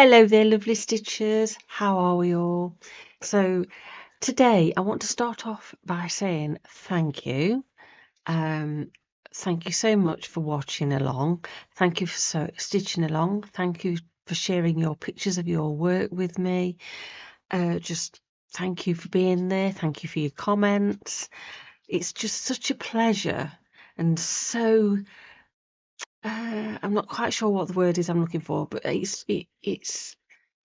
Hello there, lovely stitchers. How are we all? So today I want to start off by saying thank you. Thank you so much for watching along. Thank you for stitching along. Thank you for sharing your pictures of your work with me. Just thank you for being there. Thank you for your comments. It's just such a pleasure and so I'm not quite sure what the word is I'm looking for, but it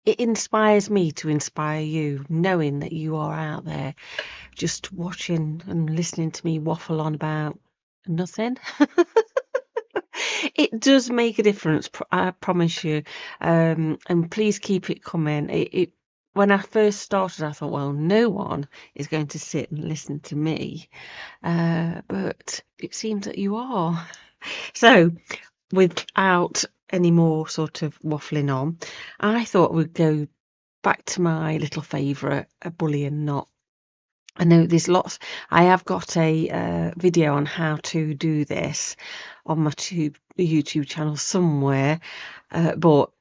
inspires me to inspire you, knowing that you are out there just watching and listening to me waffle on about nothing. It does make a difference, I promise you. And please keep it coming. When I first started, I thought, well, no one is going to sit and listen to me. But it seems that you are. So, without any more sort of waffling on, I thought we'd go back to my little favourite, a bullion knot. I know there's lots. I have got a video on how to do this on my YouTube channel somewhere, but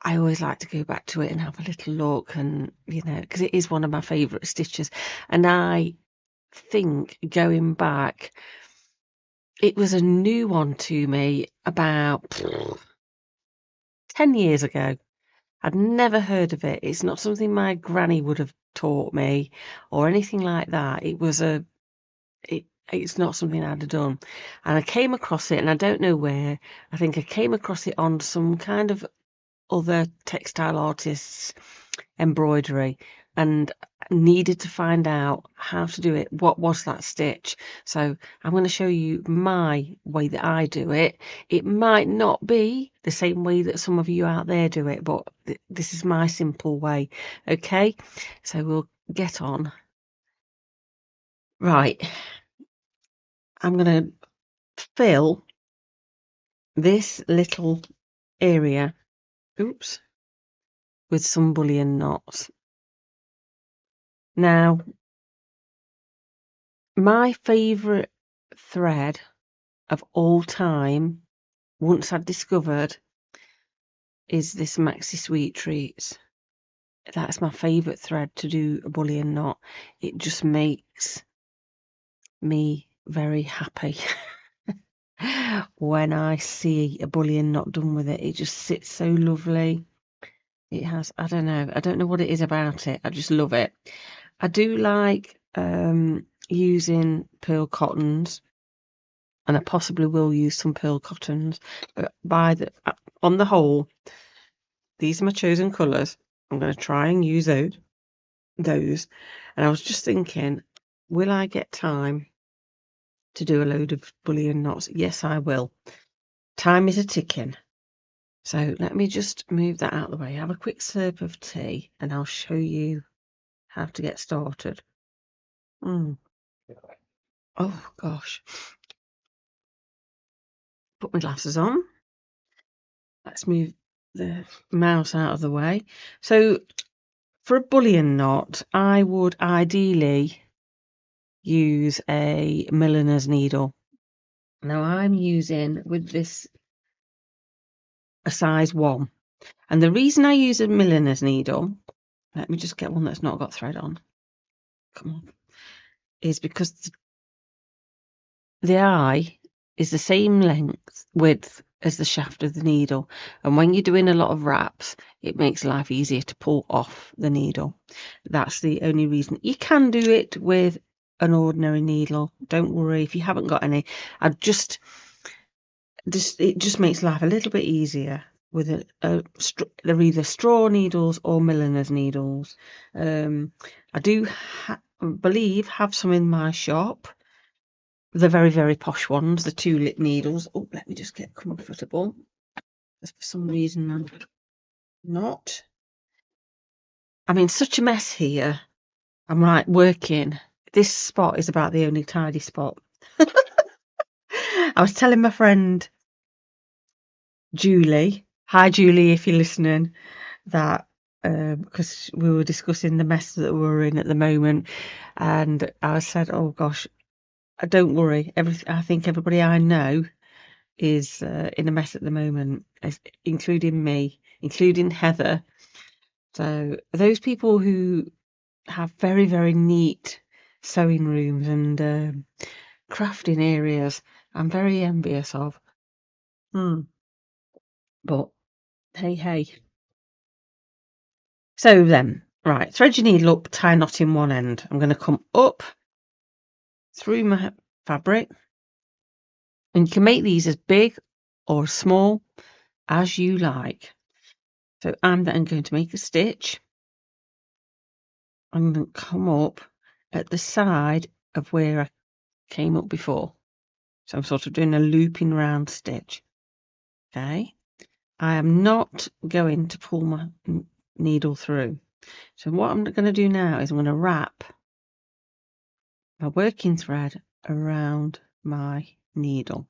I always like to go back to it and have a little look, and because it is one of my favourite stitches. And I think going back, it was a new one to me about 10 years ago. I'd never heard of it. It's not something my granny would have taught me or anything like that. It's not something I'd have done. And I came across it, and I don't know where. I think I came across it on some kind of other textile artist's embroidery, and needed to find out how to do it. What was that stitch? So I'm going to show you my way that I do it. It might not be the same way that some of you out there do it, but this is my simple way. Okay, so we'll get on. Right, I'm going to fill this little area, oops, with some bullion knots. Now, my favourite thread of all time, once I'd discovered, is this MAXI Sweet Treats. That's my favourite thread to do a bullion knot. It just makes me very happy. When I see a bullion knot done with it, it just sits so lovely. It has, I don't know what it is about it. I just love it. I do like using pearl cottons, and I possibly will use some pearl cottons, but on the whole, these are my chosen colours. I'm going to try and use those. And I was just thinking, will I get time to do a load of bullion knots? Yes, I will. Time is a ticking. So let me just move that out of the way. Have a quick slurp of tea, and I'll show you how to get started. Oh gosh. Put my glasses on. Let's move the mouse out of the way. So for a bullion knot, I would ideally use a milliner's needle. Now I'm using with this a size 1, and the reason I use a milliner's needle, let me just get one that's not got thread on, come on, is because the eye is the same width as the shaft of the needle, and when you're doing a lot of wraps, it makes life easier to pull off the needle. That's the only reason. You can do it with an ordinary needle, don't worry if you haven't got any. It just makes life a little bit easier with they're either straw needles or milliner's needles. I do believe have some in my shop. The very, very posh ones, the tulip needles. Oh, let me just get comfortable. Because for some reason I'm not. I'm in such a mess here. I'm like working. This spot is about the only tidy spot. I was telling my friend Julie, hi Julie if you're listening, that because we were discussing the mess that we're in at the moment, and I said, oh gosh, don't worry, I think everybody I know is in a mess at the moment, including me, including Heather. So those people who have very, very neat sewing rooms and crafting areas, I'm very envious of. But hey, hey. So then, right, thread your needle up, tie a knot in one end. I'm going to come up through my fabric, and you can make these as big or small as you like. So I'm then going to make a stitch. I'm going to come up at the side of where I came up before. So I'm sort of doing a looping round stitch. Okay. I am not going to pull my needle through. So what I'm going to do now is I'm going to wrap my working thread around my needle.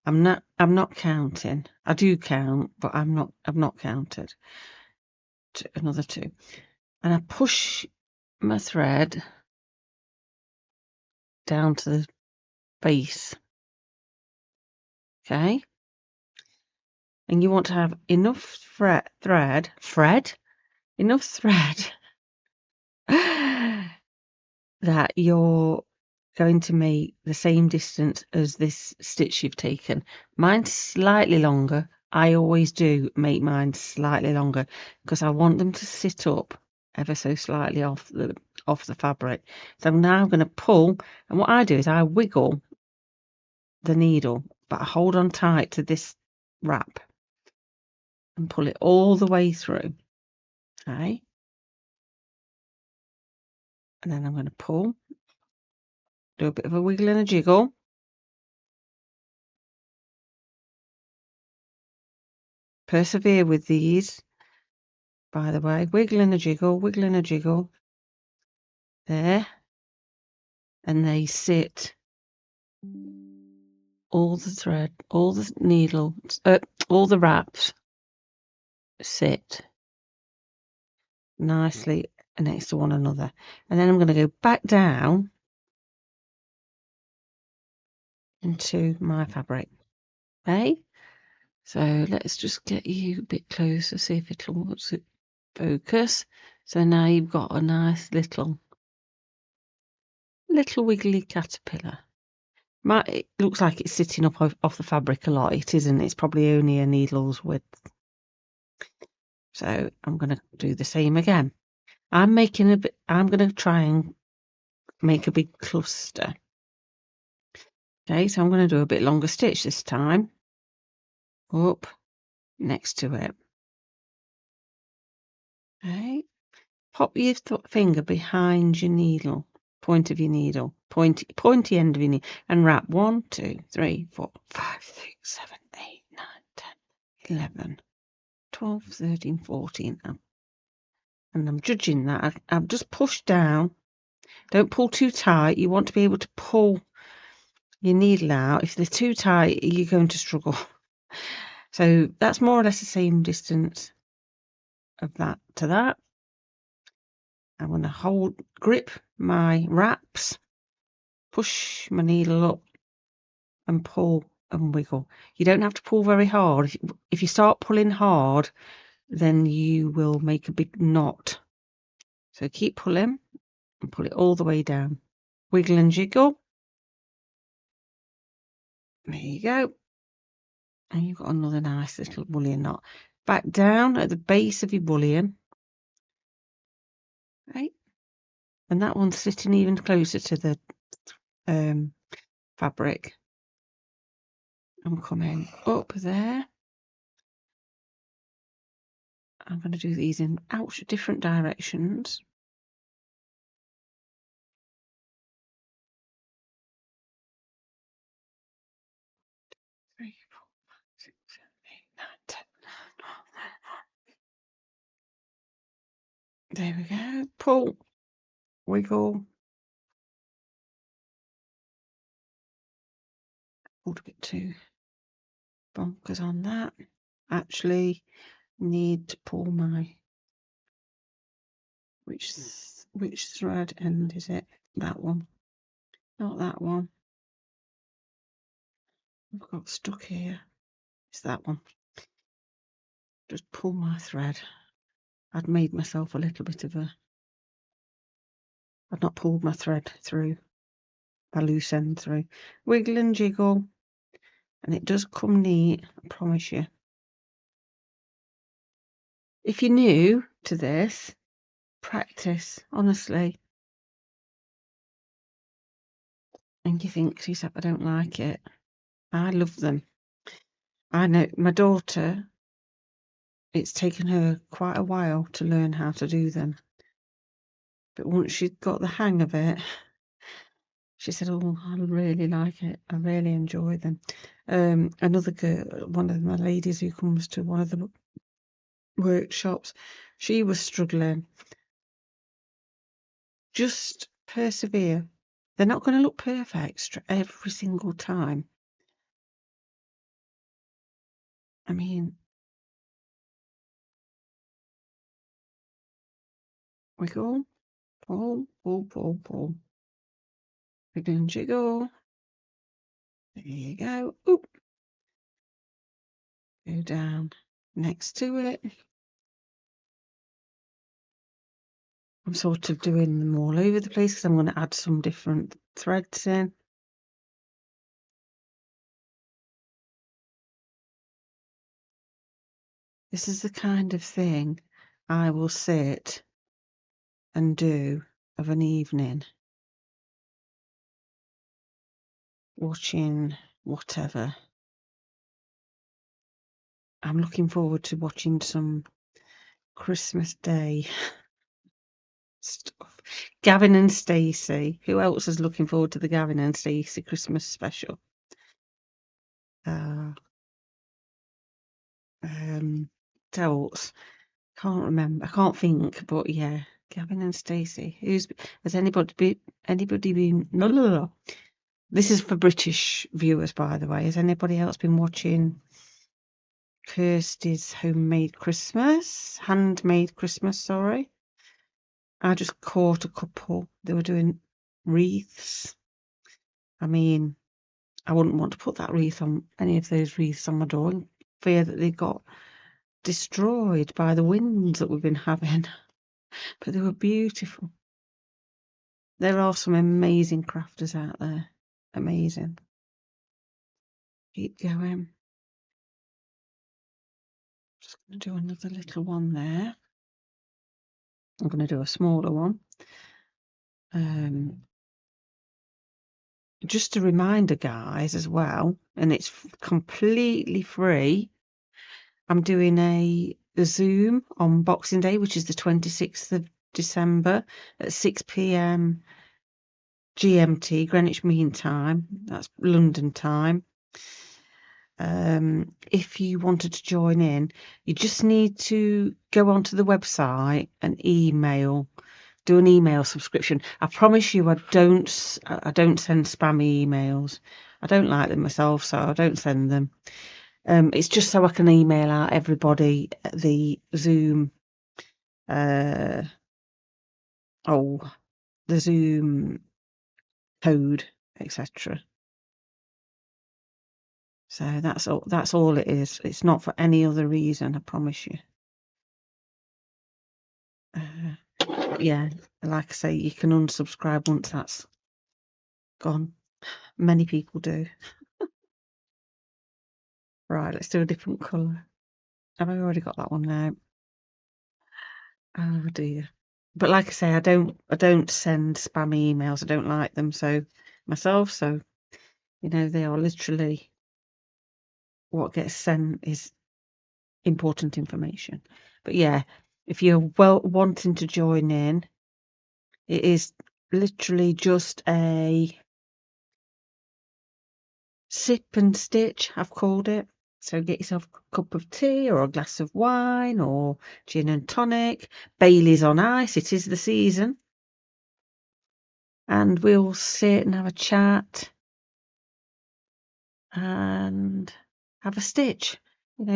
I'm not counting. I do count, but I've not counted. Another 2. And I push my thread down to the base. Okay? And you want to have enough thread that you're going to make the same distance as this stitch you've taken. Mine's slightly longer. I always do make mine slightly longer because I want them to sit up ever so slightly off the fabric. So I'm now going to pull, and what I do is I wiggle the needle, but I hold on tight to this wrap and pull it all the way through. Okay. And then I'm going to pull, do a bit of a wiggle and a jiggle. Persevere with these, by the way. Wiggle and a jiggle, wiggle and a jiggle. There. And they sit, all the thread, all the needle, all the wraps sit nicely next to one another. And then I'm going to go back down into my fabric. Okay? So let's just get you a bit closer, see if it'll focus. So now you've got a nice little wiggly caterpillar. It looks like it's sitting up off the fabric a lot. It isn't. It's probably only a needle's width. So I'm going to do the same again. I'm going to try and make a big cluster. Okay, so I'm going to do a bit longer stitch this time. Up next to it. Okay, pop your finger behind your needle, point of your needle, pointy end of your needle, and wrap 1, 2, 3, 4, 5, 6, 7, 8, 9, 10, 11, 12, 13, 14. And I'm judging that. I've just pushed down. Don't pull too tight. You want to be able to pull your needle out. If they're too tight, you're going to struggle. So that's more or less the same distance of that to that. I'm going to grip my wraps, push my needle up and pull and wiggle. You don't have to pull very hard. If you start pulling hard, then you will make a big knot. So keep pulling and pull it all the way down. Wiggle and jiggle. There you go. And you've got another nice little bullion knot. Back down at the base of your bullion. Right. And that one's sitting even closer to the fabric. I'm coming up there. I'm going to do these in different directions. 3, 4, 5, 6, 7, 8, 9, 10. There we go. Pull, wiggle. Pulled a bit too bonkers on that. Actually, need to pull my which thread end is it? That one, not that one. I've got stuck here. It's that one. Just pull my thread I'd made myself a little bit of a, I'd not pulled my thread through, my loose end through. Wiggle and jiggle, and it does come neat, I promise you. If you're new to this, practice, honestly. And you think to yourself, I don't like it. I love them. I know my daughter, it's taken her quite a while to learn how to do them. But once she'd got the hang of it, she said, oh, I really like it. I really enjoy them. Another girl, one of my ladies who comes to one of the workshops, she was struggling. Just persevere. They're not going to look perfect every single time. I mean, wiggle, pull, pull, pull, pull. Wiggle and jiggle. There you go. Oop. Go down next to it. I'm sort of doing them all over the place because I'm going to add some different threads in. This is the kind of thing I will sit and do of an evening, watching whatever. I'm looking forward to watching some Christmas Day stuff. Gavin and Stacey. Who else is looking forward to the Gavin and Stacey Christmas special? Else? Can't remember. I can't think. But yeah, Gavin and Stacey. Has anybody been? No. This is for British viewers, by the way. Has anybody else been watching Kirsty's handmade Christmas? Sorry. I just caught a couple. They were doing wreaths. I mean, I wouldn't want to put that wreath on any of those wreaths on my door in fear that they got destroyed by the winds that we've been having. But they were beautiful. There are some amazing crafters out there. Amazing. Keep going. Just going to do another little one there. I'm going to do a smaller one. Just a reminder, guys, as well, and it's completely free. I'm doing a Zoom on Boxing Day, which is the 26th of December at 6 p.m. GMT, Greenwich Mean Time. That's London time. If you wanted to join in, you just need to go onto the website and do an email subscription. I promise you, I don't send spammy emails. I don't like them myself, so I don't send them. It's just so I can email out everybody the Zoom, the Zoom code, etc. So that's all it is. It's not for any other reason, I promise you. Yeah, like I say, you can unsubscribe once that's gone. Many people do. Right, let's do a different colour. Have I already got that one now? Oh dear. But like I say, I don't send spammy emails. I don't like them myself. So, they are literally what gets sent is important information. But yeah, if you're wanting to join in, it is literally just a sip and stitch, I've called it. So get yourself a cup of tea or a glass of wine or gin and tonic. Bailey's on ice. It is the season. And we'll sit and have a chat and have a stitch.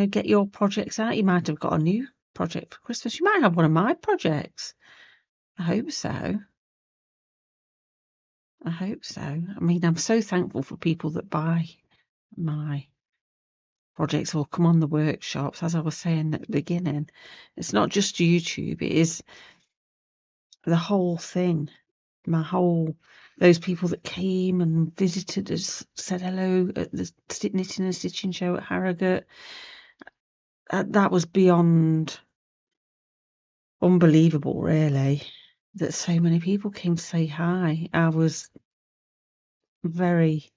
Get your projects out. You might have got a new project for Christmas. You might have one of my projects. I hope so. I mean, I'm so thankful for people that buy my projects or come on the workshops, as I was saying at the beginning. It's not just YouTube, it is the whole thing. Those people that came and visited us, said hello at the knitting and stitching show at Harrogate. That was beyond unbelievable, really, that so many people came to say hi. I was very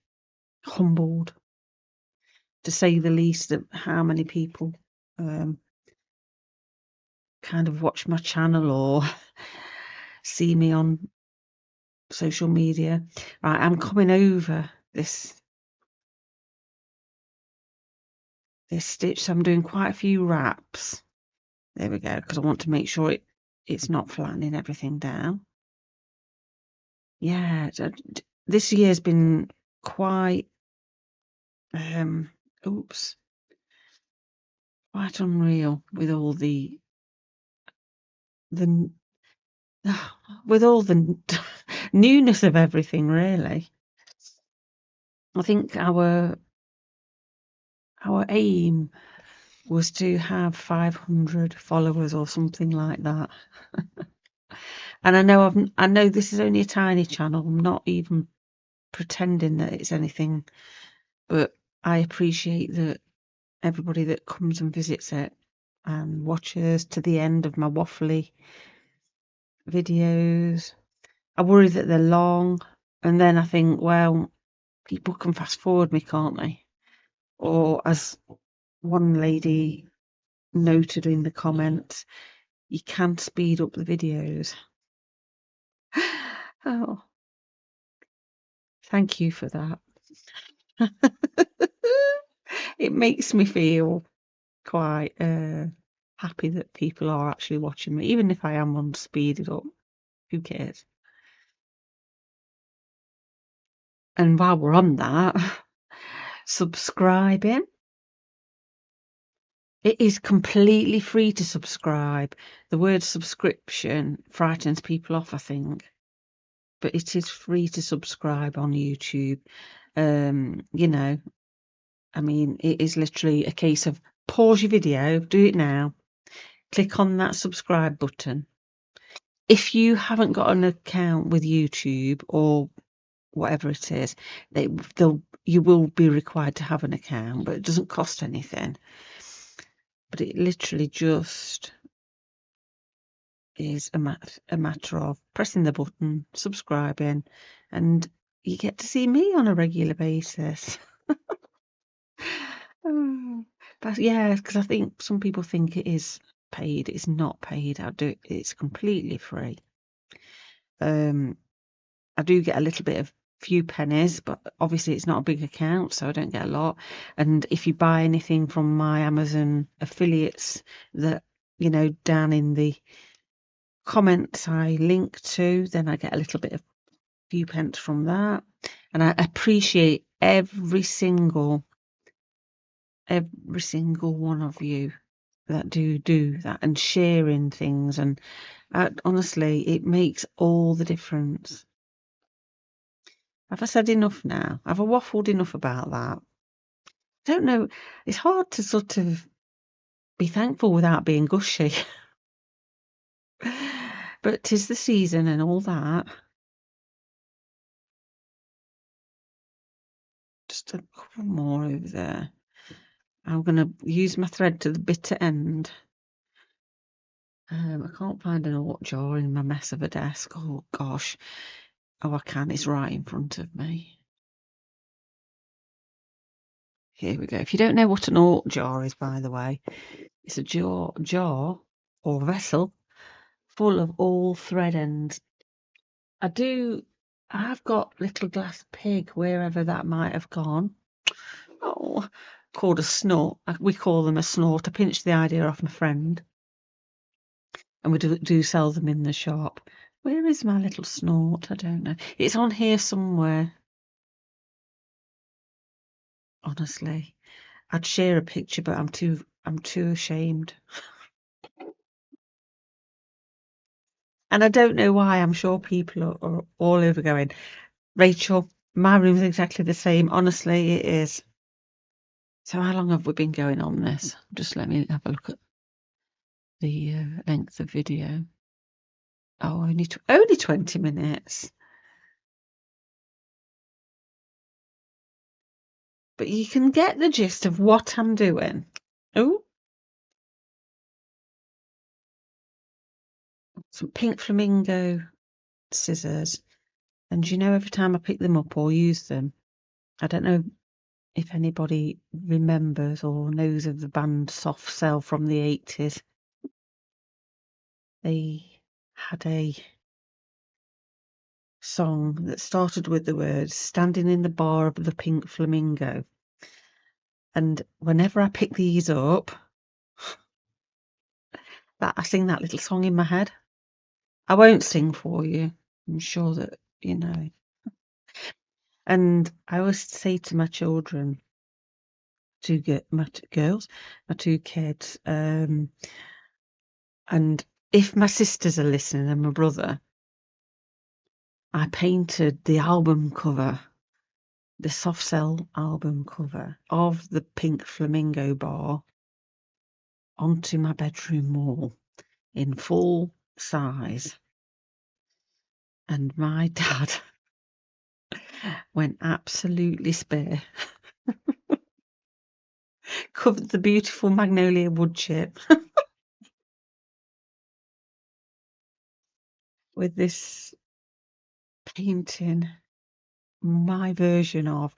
humbled, to say the least, at how many people kind of watch my channel or see me on social media. Right, I'm coming over this stitch, so I'm doing quite a few wraps. There we go, because I want to make sure it's not flattening everything down. Yeah, this year's been quite quite unreal with all the with all the newness of everything, really. I think our aim was to have 500 followers or something like that. And I know this is only a tiny channel. I'm not even pretending that it's anything, but I appreciate that everybody that comes and visits it and watches to the end of my waffly videos. I worry that they're long, and then I think, well, people can fast forward me, can't they? Or as one lady noted in the comments, you can speed up the videos. Oh, thank you for that. It makes me feel quite happy that people are actually watching me, even if I am on speeded up. Who cares? And while we're on that, subscribing. It is completely free to subscribe. The word subscription frightens people off, I think. But it is free to subscribe on YouTube. You know, I mean, it is literally a case of pause your video, do it now, click on that subscribe button. If you haven't got an account with YouTube or whatever it is, you will be required to have an account, but it doesn't cost anything. But it literally just is a matter of pressing the button, subscribing, and you get to see me on a regular basis. But yeah, because I think some people think it is paid. It's not paid. It's completely free. I do get a little bit of few pennies, but obviously it's not a big account, so I don't get a lot. And if you buy anything from my Amazon affiliates, that down in the comments I link to, then I get a little bit of few pence from that. And I appreciate every single one of you that do that and sharing things, and honestly, it makes all the difference. Have I said enough now? Have I waffled enough about that? I don't know. It's hard to sort of be thankful without being gushy. But 'tis the season and all that. Just a couple more over there. I'm going to use my thread to the bitter end. I can't find an alt jar in my mess of a desk. Oh, gosh. Oh, I can. It's right in front of me. Here we go. If you don't know what an alt jar is, by the way, it's a jar or vessel full of all thread ends. I've got little glass pig wherever that might have gone. Oh, called a snort. We call them a snort. I pinched the idea off my friend. And we do sell them in the shop. Where is my little snort? I don't know. It's on here somewhere. Honestly, I'd share a picture, but I'm too ashamed. And I don't know why. I'm sure people are all over going, Rachel, my room's exactly the same. Honestly, it is. So how long have we been going on this? Just let me have a look at the length of video. Oh, only 20 minutes. But you can get the gist of what I'm doing. Oh, some pink flamingo scissors. And you know, every time I pick them up or use them, I don't know if anybody remembers or knows of the band Soft Cell from the 80s. They had a song that started with the words "Standing in the bar of the Pink Flamingo." And whenever I pick these up, I sing that little song in my head. I won't sing for you. I'm sure that you know. And I always say to my children, my girls, my two kids, and if my sisters are listening and my brother, I painted the album cover, the Soft Cell album cover of the Pink Flamingo bar onto my bedroom wall in full size. And my dad went absolutely spare. Covered the beautiful magnolia wood chip with this painting, my version of.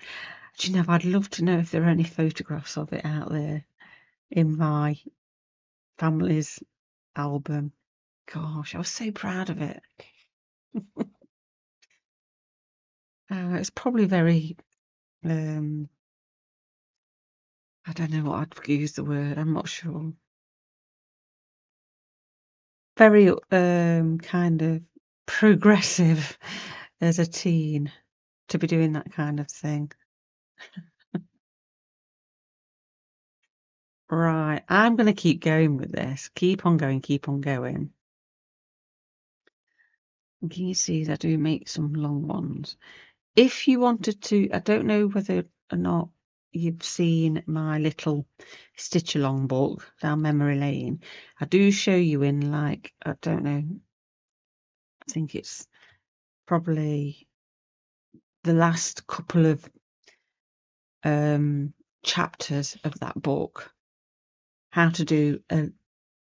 Do you know, I'd love to know if there are any photographs of it out there in my family's album. Gosh, I was so proud of it. It's probably very, I don't know what I'd use the word, I'm not sure. Very kind of progressive as a teen to be doing that kind of thing. Right, I'm going to keep going with this. Keep on going, keep on going. Can you see that I do make some long ones? If you wanted to, I don't know whether or not you've seen my little stitch along book down memory lane. I do show you in, like, I don't know, I think it's probably the last couple of chapters of that book, how to do a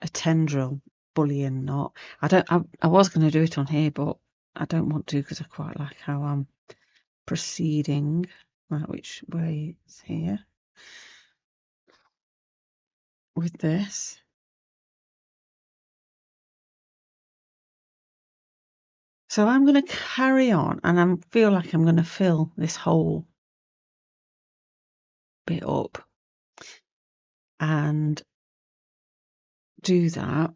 tendril bullion knot. I was going to do it on here, but I don't want to because I quite like how I'm proceeding. Right, which way is here with this? So I'm going to carry on, and I feel like I'm going to fill this whole bit up and do that.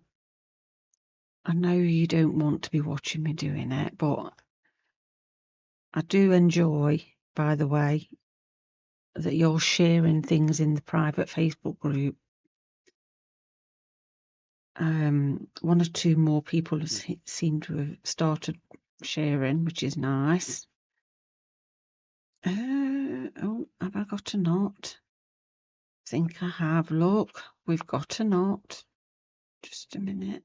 I know you don't want to be watching me doing it, but I do enjoy, by the way, that you're sharing things in the private Facebook group. One or two more people seem to have started sharing, which is nice. Oh, have I got a knot? I think I have. Look, we've got a knot. Just a minute.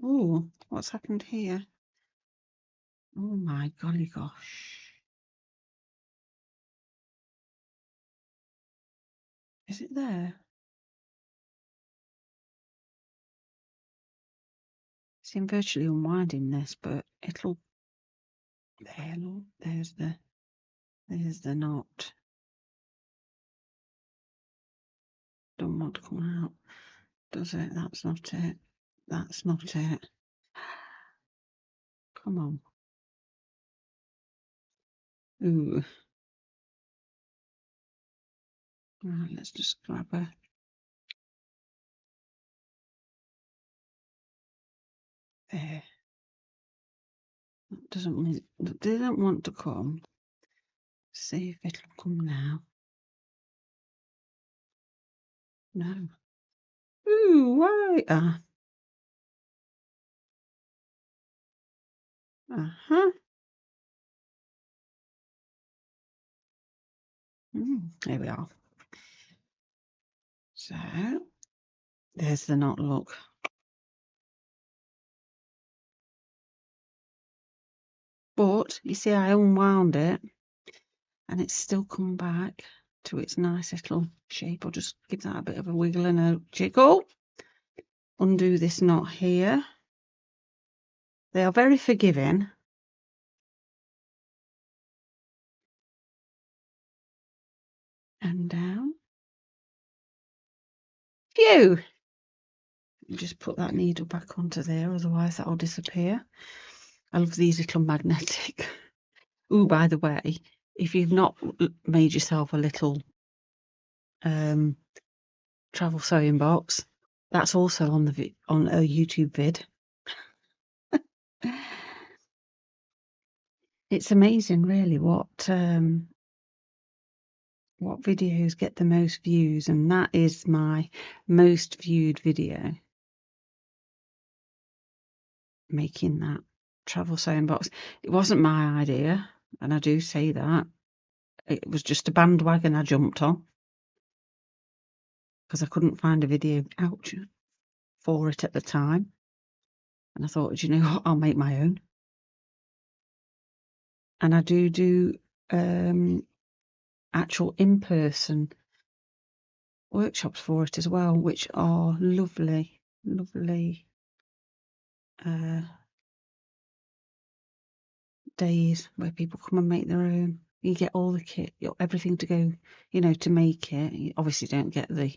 Oh, what's happened here? Oh my golly gosh. Is it there? See, I'm virtually unwinding this, but it'll. There, look, there's the knot. Don't want to come out, does it? That's not it. That's not it. Come on. Ooh. Right, let's just grab a. There. That doesn't want to come. See if it'll come now. No. Ooh, why? Uh-huh. There we are. So there's the knot, look. But you see, I unwound it and it's still come back to its nice little shape. I'll just give that a bit of a wiggle and a jiggle. Undo this knot here. They are very forgiving. And down. Phew! Just put that needle back onto there, otherwise that'll disappear. I love these little magnetic. Oh, by the way, if you've not made yourself a little travel sewing box, that's also on the on a YouTube vid. It's amazing, really, what videos get the most views, and that is my most viewed video, making that travel sewing box. It wasn't my idea, and I do say that. It was just a bandwagon I jumped on because I couldn't find a video out for it at the time, and I thought, you know what, I'll make my own. And I do actual in-person workshops for it as well, which are lovely days where people come and make their own. You get all the kit, everything to go, to make it. You obviously don't get the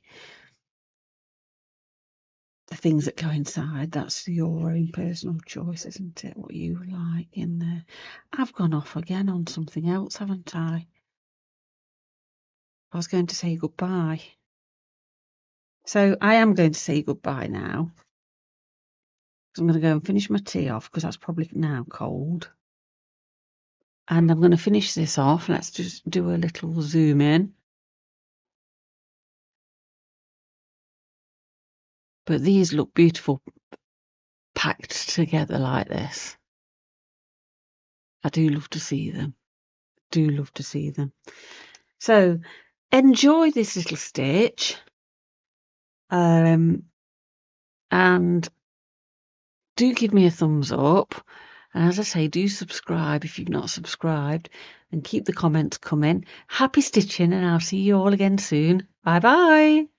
things that go inside. That's your own personal choice, isn't it? What you like in there. I've gone off again on something else, haven't I? I was going to say goodbye. So I am going to say goodbye now. I'm going to go and finish my tea off because that's probably now cold. And I'm going to finish this off. Let's just do a little zoom in. But these look beautiful packed together like this. I do love to see them. Do love to see them. So enjoy this little stitch. And do give me a thumbs up. And as I say, do subscribe if you've not subscribed, and keep the comments coming. Happy stitching, and I'll see you all again soon. Bye bye.